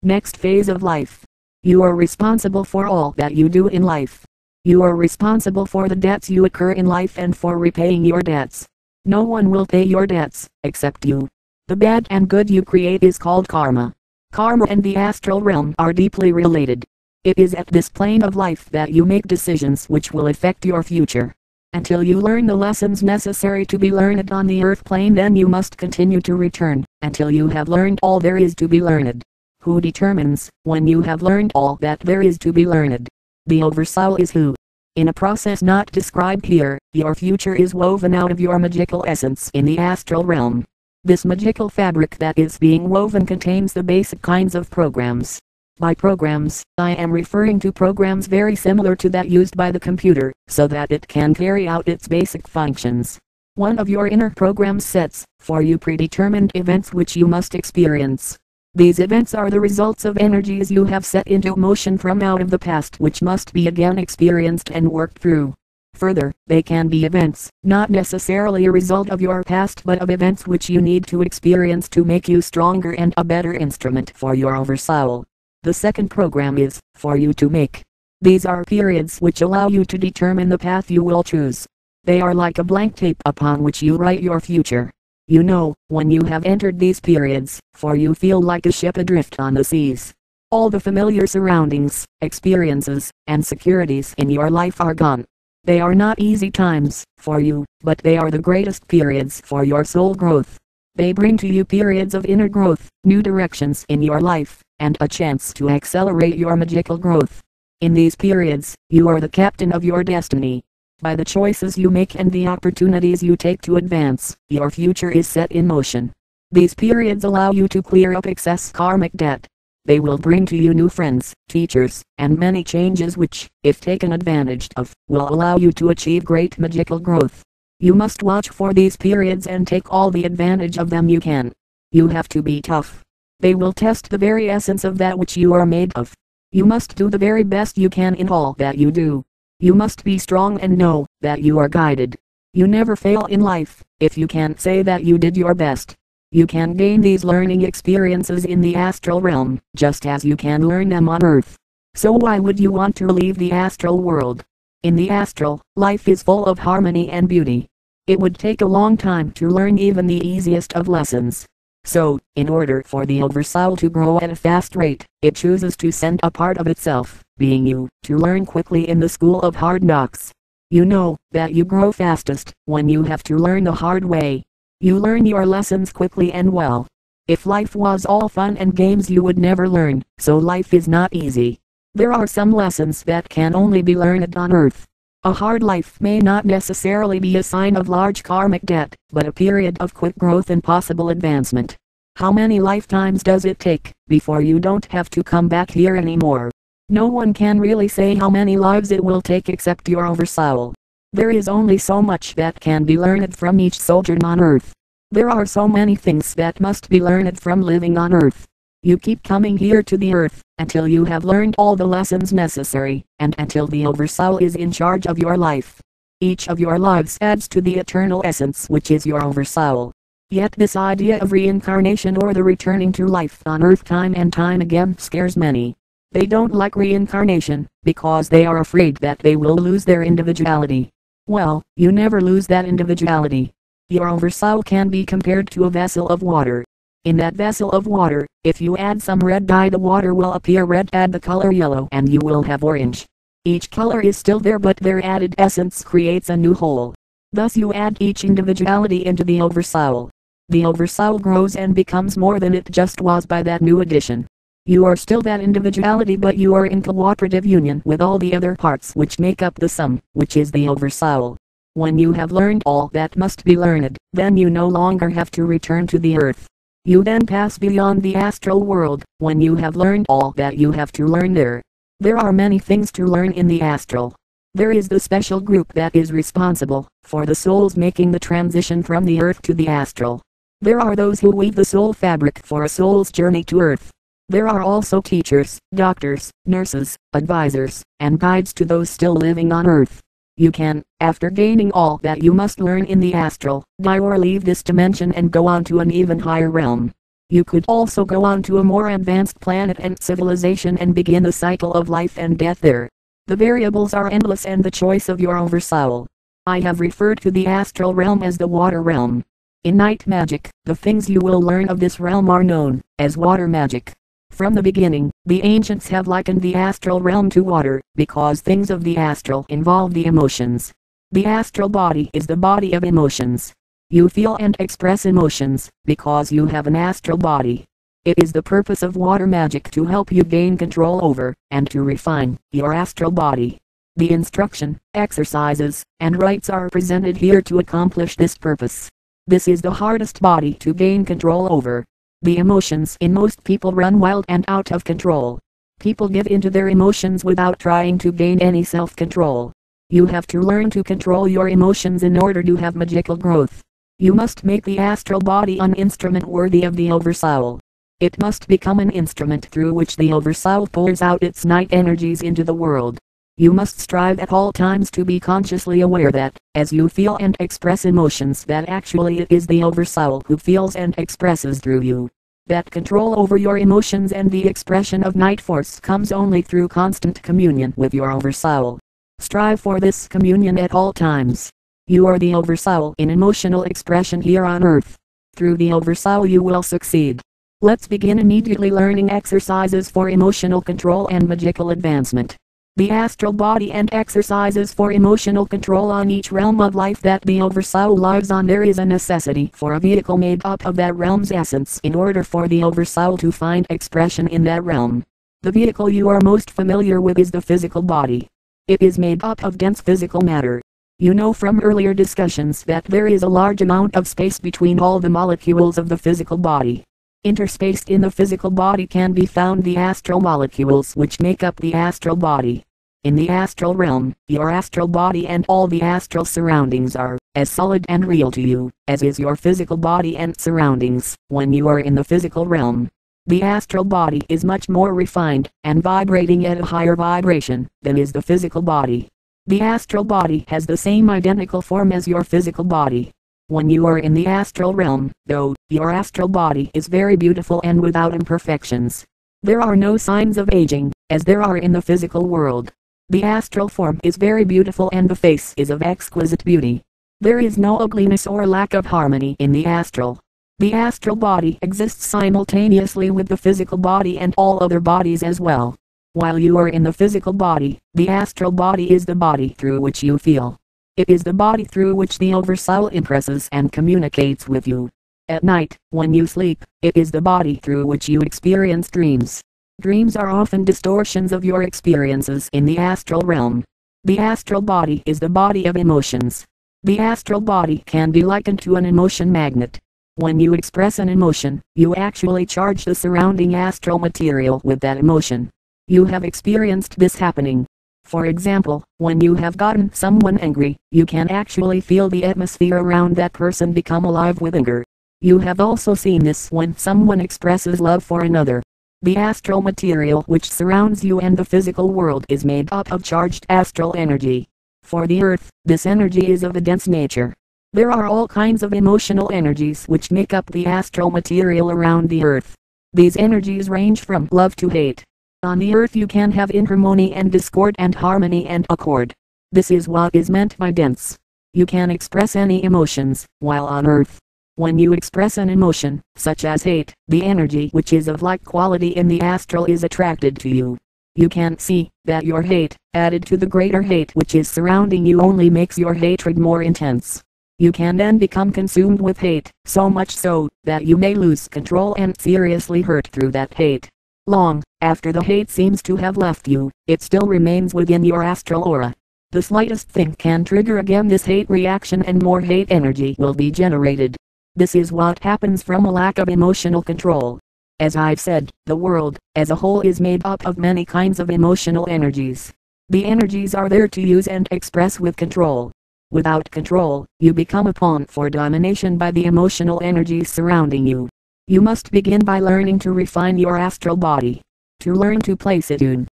Next phase of life. You are responsible for all that you do in life. You are responsible for the debts you incur in life and for repaying your debts. No one will pay your debts, except you. The bad and good you create is called karma. Karma and the astral realm are deeply related. It is at this plane of life that you make decisions which will affect your future. Until you learn the lessons necessary to be learned on the earth plane, then you must continue to return, until you have learned all there is to be learned. Who determines when you have learned all that there is to be learned? The Oversoul is who. In a process not described here, your future is woven out of your magical essence in the astral realm. This magical fabric that is being woven contains the basic kinds of programs. By programs, I am referring to programs very similar to that used by the computer, so that it can carry out its basic functions. One of your inner programs sets for you predetermined events which you must experience. These events are the results of energies you have set into motion from out of the past which must be again experienced and worked through. Further, they can be events, not necessarily a result of your past but of events which you need to experience to make you stronger and a better instrument for your Oversoul. The second program is for you to make. These are periods which allow you to determine the path you will choose. They are like a blank tape upon which you write your future. You know, when you have entered these periods, for you feel like a ship adrift on the seas. All the familiar surroundings, experiences, and securities in your life are gone. They are not easy times for you, but they are the greatest periods for your soul growth. They bring to you periods of inner growth, new directions in your life, and a chance to accelerate your magical growth. In these periods, you are the captain of your destiny. By the choices you make and the opportunities you take to advance, your future is set in motion. These periods allow you to clear up excess karmic debt. They will bring to you new friends, teachers, and many changes which, if taken advantage of, will allow you to achieve great magical growth. You must watch for these periods and take all the advantage of them you can. You have to be tough. They will test the very essence of that which you are made of. You must do the very best you can in all that you do. You must be strong and know that you are guided. You never fail in life if you can't say that you did your best. You can gain these learning experiences in the astral realm, just as you can learn them on earth. So why would you want to leave the astral world? In the astral, life is full of harmony and beauty. It would take a long time to learn even the easiest of lessons. So, in order for the Oversoul to grow at a fast rate, it chooses to send a part of itself, being you, to learn quickly in the school of hard knocks. You know that you grow fastest when you have to learn the hard way. You learn your lessons quickly and well. If life was all fun and games you would never learn, so life is not easy. There are some lessons that can only be learned on earth. A hard life may not necessarily be a sign of large karmic debt, but a period of quick growth and possible advancement. How many lifetimes does it take before you don't have to come back here anymore? No one can really say how many lives it will take except your Oversoul. There is only so much that can be learned from each sojourn on earth. There are so many things that must be learned from living on earth. You keep coming here to the earth, until you have learned all the lessons necessary, and until the Oversoul is in charge of your life. Each of your lives adds to the eternal essence which is your Oversoul. Yet this idea of reincarnation or the returning to life on earth time and time again scares many. They don't like reincarnation, because they are afraid that they will lose their individuality. Well, you never lose that individuality. Your Oversoul can be compared to a vessel of water. In that vessel of water, if you add some red dye, the water will appear red. Add the color yellow and you will have orange. Each color is still there, but their added essence creates a new whole. Thus you add each individuality into the Oversoul. The Oversoul grows and becomes more than it just was by that new addition. You are still that individuality, but you are in cooperative union with all the other parts which make up the sum, which is the Oversoul. When you have learned all that must be learned, then you no longer have to return to the earth. You then pass beyond the astral world, when you have learned all that you have to learn there. There are many things to learn in the astral. There is the special group that is responsible for the souls making the transition from the earth to the astral. There are those who weave the soul fabric for a soul's journey to earth. There are also teachers, doctors, nurses, advisors, and guides to those still living on earth. You can, after gaining all that you must learn in the astral, die or leave this dimension and go on to an even higher realm. You could also go on to a more advanced planet and civilization and begin the cycle of life and death there. The variables are endless and the choice of your oversoul. I have referred to the astral realm as the water realm. In night magic, the things you will learn of this realm are known as water magic. From the beginning, the ancients have likened the astral realm to water, because things of the astral involve the emotions. The astral body is the body of emotions. You feel and express emotions, because you have an astral body. It is the purpose of water magic to help you gain control over, and to refine, your astral body. The instruction, exercises, and rites are presented here to accomplish this purpose. This is the hardest body to gain control over. The emotions in most people run wild and out of control. People give into their emotions without trying to gain any self-control. You have to learn to control your emotions in order to have magical growth. You must make the astral body an instrument worthy of the oversoul. It must become an instrument through which the oversoul pours out its night energies into the world. You must strive at all times to be consciously aware that, as you feel and express emotions, that actually it is the oversoul who feels and expresses through you. That control over your emotions and the expression of night force comes only through constant communion with your oversoul. Strive for this communion at all times. You are the oversoul in emotional expression here on earth. Through the oversoul you will succeed. Let's begin immediately learning exercises for emotional control and magical advancement. The astral body and exercises for emotional control on each realm of life that the oversoul lives on. There is a necessity for a vehicle made up of that realm's essence in order for the oversoul to find expression in that realm. The vehicle you are most familiar with is the physical body. It is made up of dense physical matter. You know from earlier discussions that there is a large amount of space between all the molecules of the physical body. Interspaced in the physical body can be found the astral molecules which make up the astral body. In the astral realm, your astral body and all the astral surroundings are as solid and real to you as is your physical body and surroundings when you are in the physical realm. The astral body is much more refined and vibrating at a higher vibration than is the physical body. The astral body has the same identical form as your physical body. When you are in the astral realm, though, your astral body is very beautiful and without imperfections. There are no signs of aging, as there are in the physical world. The astral form is very beautiful and the face is of exquisite beauty. There is no ugliness or lack of harmony in the astral. The astral body exists simultaneously with the physical body and all other bodies as well. While you are in the physical body, the astral body is the body through which you feel. It is the body through which the oversoul impresses and communicates with you. At night, when you sleep, it is the body through which you experience dreams. Dreams are often distortions of your experiences in the astral realm. The astral body is the body of emotions. The astral body can be likened to an emotion magnet. When you express an emotion, you actually charge the surrounding astral material with that emotion. You have experienced this happening. For example, when you have gotten someone angry, you can actually feel the atmosphere around that person become alive with anger. You have also seen this when someone expresses love for another. The astral material which surrounds you and the physical world is made up of charged astral energy. For the earth, this energy is of a dense nature. There are all kinds of emotional energies which make up the astral material around the earth. These energies range from love to hate. On the earth you can have inharmony and discord and harmony and accord. This is what is meant by dense. You can express any emotions, while on earth. When you express an emotion, such as hate, the energy which is of like quality in the astral is attracted to you. You can see that your hate, added to the greater hate which is surrounding you, only makes your hatred more intense. You can then become consumed with hate, so much so that you may lose control and seriously hurt through that hate. Long after the hate seems to have left you, it still remains within your astral aura. The slightest thing can trigger again this hate reaction and more hate energy will be generated. This is what happens from a lack of emotional control. As I've said, the world, as a whole, is made up of many kinds of emotional energies. The energies are there to use and express with control. Without control, you become a pawn for domination by the emotional energies surrounding you. You must begin by learning to refine your astral body. To learn to place it in